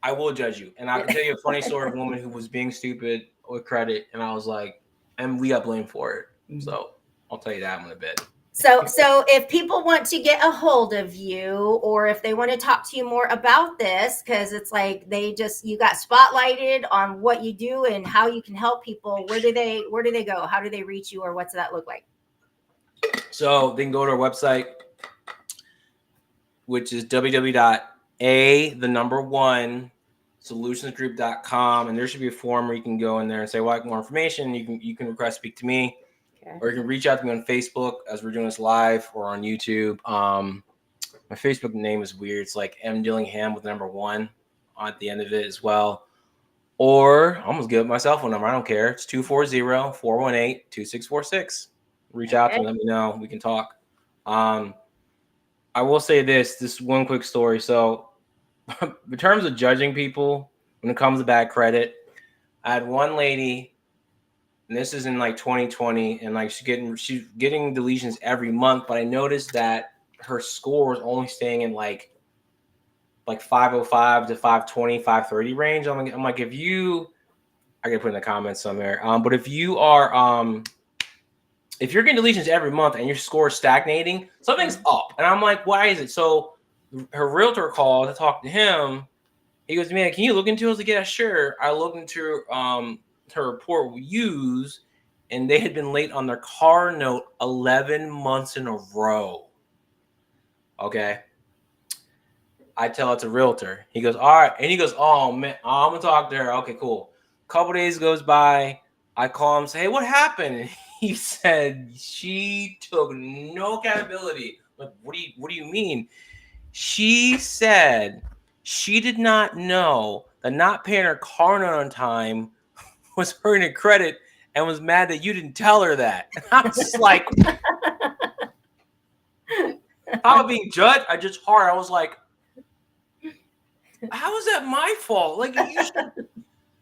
I will judge you. And I can tell you a funny story of a woman who was being stupid with credit, and I was like, and we got blamed for it. Mm-hmm. So I'll tell you that in a bit. So if people want to get a hold of you, or if they want to talk to you more about this, because it's like you got spotlighted on what you do and how you can help people, where do they go? How do they reach you, or what's that look like? So they can go to our website, which is www.solutionsgroup.com, and there should be a form where you can go in there and say, well, I want more information. You can request speak to me. Okay. Or you can reach out to me on Facebook as we're doing this live, or on YouTube. My Facebook name is weird. It's like M Dillingham with number 1 at the end of it as well. Or I'm going to give up my cell phone number. I don't care. It's 240-418-2646. Reach out to me. Let me know. We can talk. I will say this one quick story. So in terms of judging people when it comes to bad credit, I had one lady, and this is in like 2020, and like she's getting deletions every month, but I noticed that her score is only staying in like 505 to 520, 530 range. I'm like, if you, I gotta put in the comments somewhere. But if you're getting deletions every month and your score is stagnating, something's up. And I'm like, why is it? So her realtor called to talk to him. He goes, man, can you look into it? I was like, yeah, sure. I looked into her report we use, and they had been late on their car note 11 months in a row. Okay. I tell it's a realtor. He goes, all right. And he goes, oh, man, I'm going to talk to her. Okay, cool. Couple days goes by. I call him, say, hey, what happened? And he said she took no accountability. Like, what do you mean? She said she did not know that not paying her car note on time was hurting her credit and was mad that you didn't tell her that. And I was just like, how about being judged? I just hard. I was like, how is that my fault? Like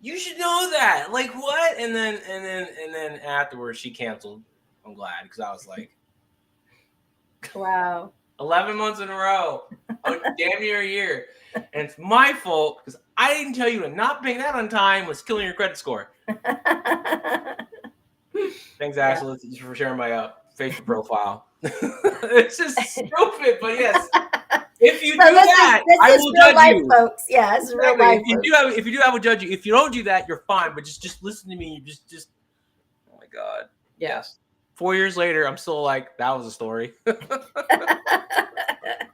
you should know that. Like what? And then afterwards she canceled. I'm glad because I was like, wow. 11 months in a row, damn near a year, and it's my fault because I didn't tell you that not paying that on time was killing your credit score. Thanks, Ashley, for sharing my Facebook profile. It's just stupid, but yes. If you do that, I will judge life, you, folks. Yeah, it's exactly. real life. If you do, I will judge you. If you don't do that, you're fine. But just listen to me. Just. Oh my God. Yeah. Yes. 4 years later, I'm still like, that was a story.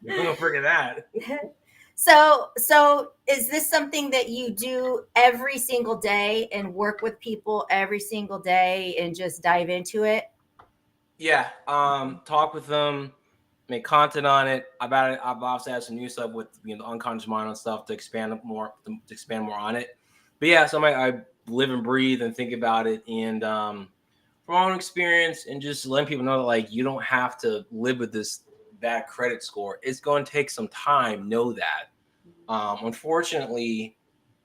Don't forget that. So is this something that you do every single day and work with people every single day and just dive into it? Yeah. Talk with them, make content on it. I've obviously had some new stuff with the unconscious mind and stuff to expand more on it. But yeah, so I live and breathe and think about it, and from my own experience, and just letting people know that like you don't have to live with this bad credit score. It's going to take some time. Know that. Unfortunately,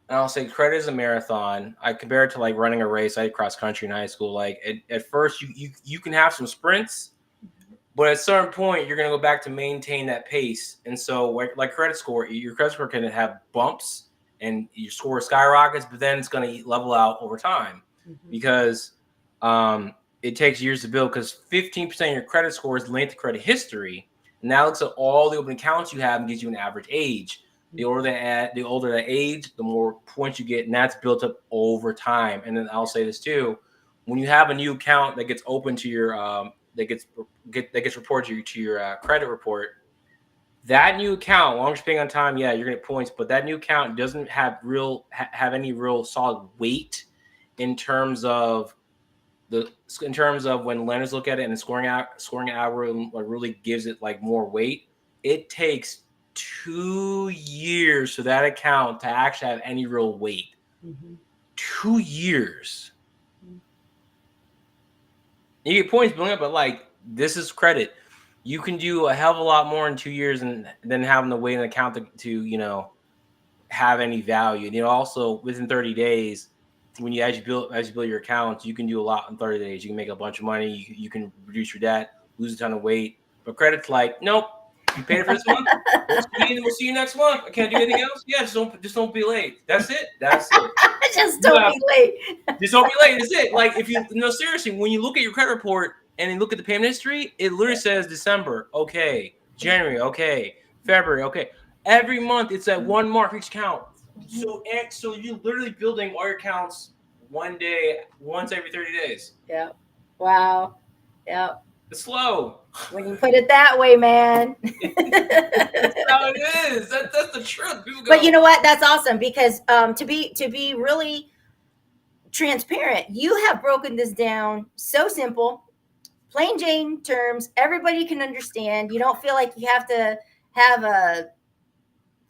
and I'll say credit is a marathon. I compare it to like running a race. I did cross country in high school. Like at first you can have some sprints, but at a certain point you're going to go back to maintain that pace. And so like credit score, your credit score can have bumps and your score skyrockets, but then it's going to level out over time because it takes years to build, because 15% of your credit score is linked to credit history. And that looks at all the open accounts you have and gives you an average age. The older the age, the more points you get, and that's built up over time. And then I'll say this too: when you have a new account that gets open to your that gets reported to your credit report, that new account, long as you're paying on time, yeah, you're gonna get points. But that new account doesn't have any real solid weight in terms of when lenders look at it and the scoring algorithm really gives it like more weight. It takes 2 years for that account to actually have any real weight. 2 years. You get points building up, but like this is credit. You can do a hell of a lot more in 2 years than having to wait an account to have any value. And also within 30 days, when as you build your accounts, you can do a lot in 30 days. You can make a bunch of money. You can reduce your debt, lose a ton of weight. But credit's like, nope, you paid it for this month. We'll see you next month. I can't do anything else. Yeah, just don't be late. That's it. Just don't be late. Just don't be late. That's it. Like if you seriously, when you look at your credit report and you look at the payment history, it literally says December, okay, January, okay, February, okay. Every month it's at one mark for each account. So you're literally building all your accounts once every 30 days. Yeah. Wow. Yeah. It's slow. When you put it that way, man. That's how it is. That's the truth. But you know what? That's awesome, because to be really transparent, you have broken this down so simple, plain Jane terms, everybody can understand. You don't feel like you have to have a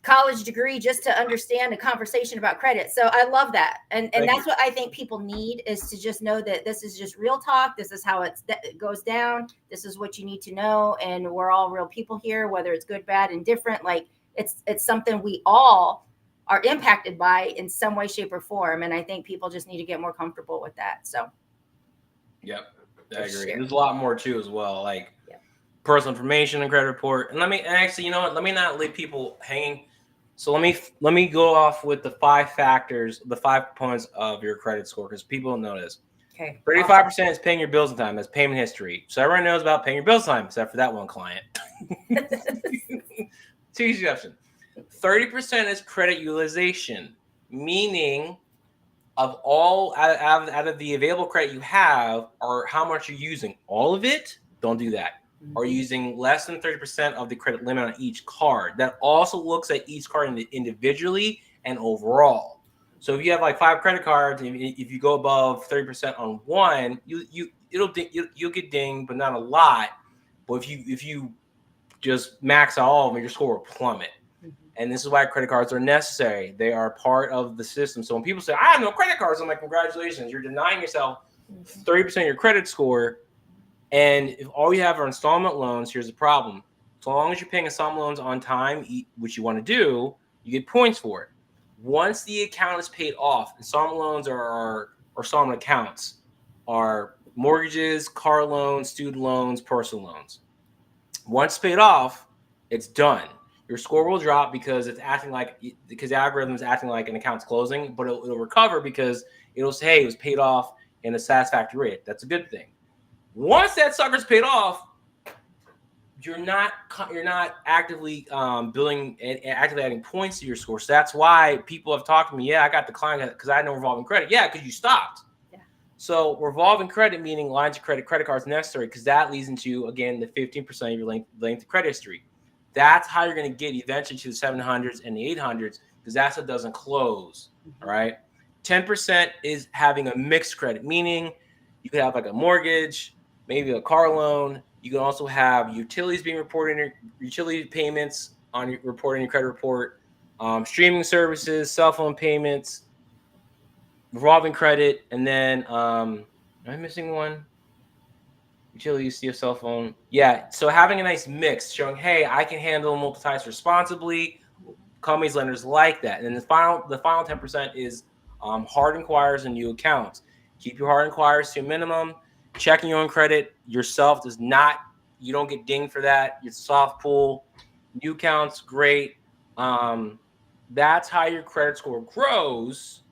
college degree just to understand a conversation about credit. So I love that. And that's what I think people need, is to just know that this is just real talk. This is how it goes down. This is what you need to know. And we're all real people here, whether it's good, bad, and different. Like it's something we all are impacted by in some way, shape, or form. And I think people just need to get more comfortable with that. So, yep, I agree. Sure. There's a lot more too as well, like personal information and credit report. And actually, you know what? Let me not leave people hanging. So let me go off with the 5 factors, the 5 components of your credit score, because people don't know this. Okay. 35% is paying your bills on time. That's payment history. So everyone knows about paying your bills on time, except for that one client. 2 exceptions. 30% is credit utilization, meaning of all out of the available credit you have, or how much you're using. All of it, don't do that. Are using less than 30% of the credit limit on each card. That also looks at each card individually and overall. So if you have like 5 credit cards, if you go above 30% on one, you'll get dinged, but not a lot. But if you just max out all of them, your score will plummet. And this is why credit cards are necessary. They are part of the system. So when people say, I have no credit cards, I'm like, congratulations. You're denying yourself 30% of your credit score. And if all you have are installment loans, here's the problem. So long as you're paying installment loans on time, which you want to do, you get points for it. Once the account is paid off, installment loans or installment accounts are mortgages, car loans, student loans, personal loans. Once paid off, it's done. Your score will drop because the algorithm is acting like an account's closing, but it'll recover because it'll say, hey, it was paid off in a satisfactory rate. That's a good thing. Once that sucker's paid off, you're not actively actively adding points to your score. So that's why people have talked to me. Yeah, I got declined because I had no revolving credit. Yeah, because you stopped. Yeah. So revolving credit, meaning lines of credit cards necessary, because that leads into, again, the 15% of your length of credit history. That's how you're going to get eventually to the 700s and the 800s, because that's what doesn't close. All right. 10% is having a mixed credit, meaning you could have like a mortgage, maybe a car loan. You can also have utilities being reported in your utility payments on your reporting your credit report, streaming services, cell phone payments, revolving credit, and then am I missing one? Utilities, see a cell phone. Yeah. So having a nice mix, showing, hey, I can handle multiple types responsibly. Companies, lenders like that. And then the final 10% is hard inquiries and new accounts. Keep your hard inquiries to a minimum. Checking your own credit yourself does not, you don't get dinged for that. It's soft pull. New accounts, great. That's how your credit score grows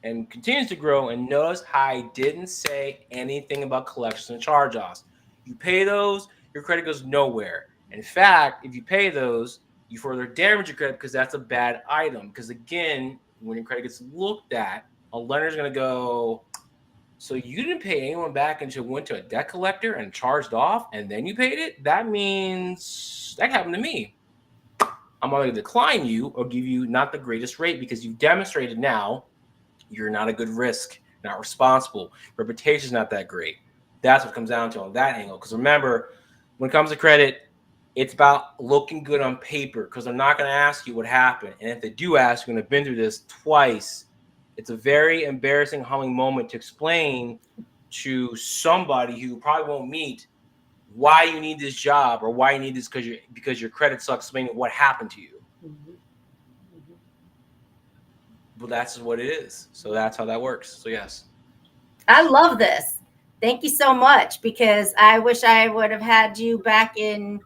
and continues to grow. And notice how I didn't say anything about collections and charge-offs. You pay those, your credit goes nowhere. In fact, if you pay those, you further damage your credit because that's a bad item. Because again, when your credit gets looked at, a lender's going to go, so you didn't pay anyone back until you went to a debt collector and charged off, and then you paid it? That means that happened to me. I'm going to decline you or give you not the greatest rate because you've demonstrated now you're not a good risk, not responsible. Reputation's not that great. That's what comes down to on that angle. Because remember, when it comes to credit, it's about looking good on paper because they're not going to ask you what happened. And if they do ask you, and I've been through this twice, it's a very embarrassing, humbling moment to explain to somebody who probably won't meet why you need this job or why you need this because your credit sucks, explaining what happened to you. Mm-hmm. Mm-hmm. But that's what it is. So that's how that works. So yes. I love this. Thank you so much, because I wish I would have had you back in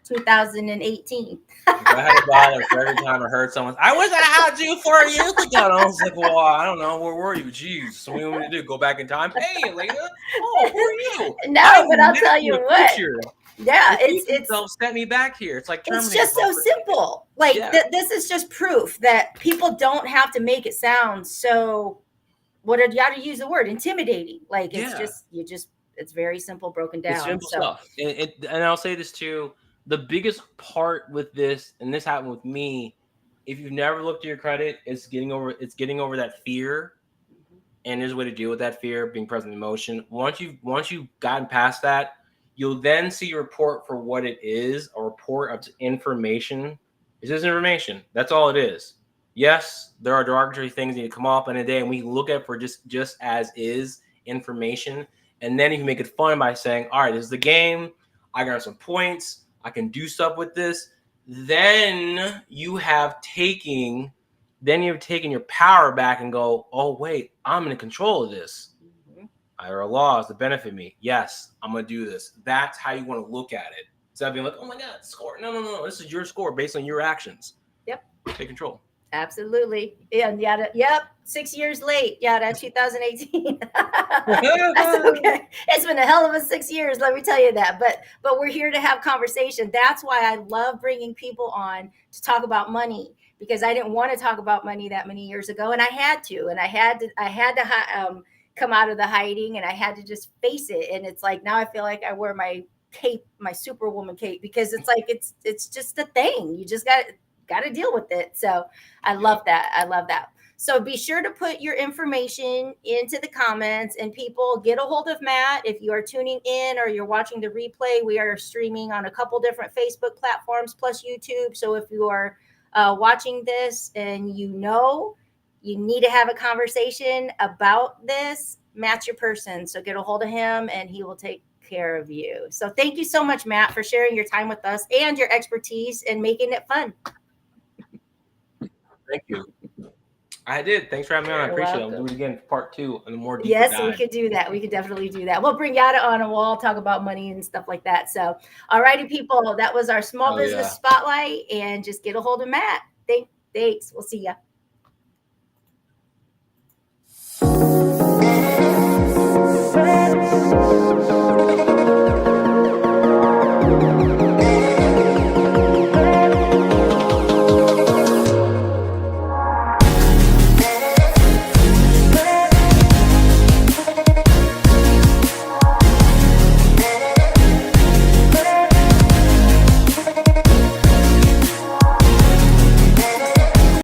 2018. If I had $1 for every time I heard someone, I wish I had you 4 years ago. And I was like, well, I don't know. Where were you? Jeez. So what do you want me to do? Go back in time? Hey, Elena. Oh, who are you? No, but I'll tell you what. Future. Yeah, it's set me back here. It's like Terminator. It's just so simple. Like this is just proof that people don't have to make it sound so. What did you have to use the word intimidating? Like it's it's very simple, broken down. It's simple stuff. And I'll say this too. The biggest part with this, and this happened with me, if you've never looked at your credit, it's getting over that fear. And there's a way to deal with that fear, being present in emotion. Once you've gotten past that, you'll then see your report for what it is, a report of information. It's just information. That's all it is. Yes, there are derogatory things that need to come up in a day, and we look at for just as is information. And then you can make it fun by saying, all right, this is the game. I got some points. I can do stuff with this. Then you have taking then you've taken your power back and go, oh, wait, I'm in control of this. There are laws that benefit me. Yes, I'm going to do this. That's how you want to look at it. Instead of being like, oh my God, score. No. This is your score based on your actions. Yep. Take control. Absolutely. And yep. 6 years late. Yeah, 2018. That's okay. It's been a hell of a 6 years, let me tell you that. But we're here to have conversation. That's why I love bringing people on to talk about money, because I didn't want to talk about money that many years ago, and I had to come out of the hiding, and I had to just face it. And it's like, now I feel like I wear my cape, my superwoman cape, because it's like it's just a thing. You just got to deal with it. So I love that. I love that. So be sure to put your information into the comments, and people, get a hold of Matt. If you are tuning in or you're watching the replay, we are streaming on a couple different Facebook platforms plus YouTube. So if you are watching this and you need to have a conversation about this, Matt's your person. So get a hold of him and he will take care of you. So thank you so much, Matt, for sharing your time with us and your expertise and making it fun. Thank you. I did. Thanks for having me on. I appreciate it. I'll do it again for part 2 and a more deeper dive. Yes, we could do that. We could definitely do that. We'll bring Yada on and we'll all talk about money and stuff like that. So, all righty, people. That was our small business spotlight, and just get a hold of Matt. Thanks. We'll see ya.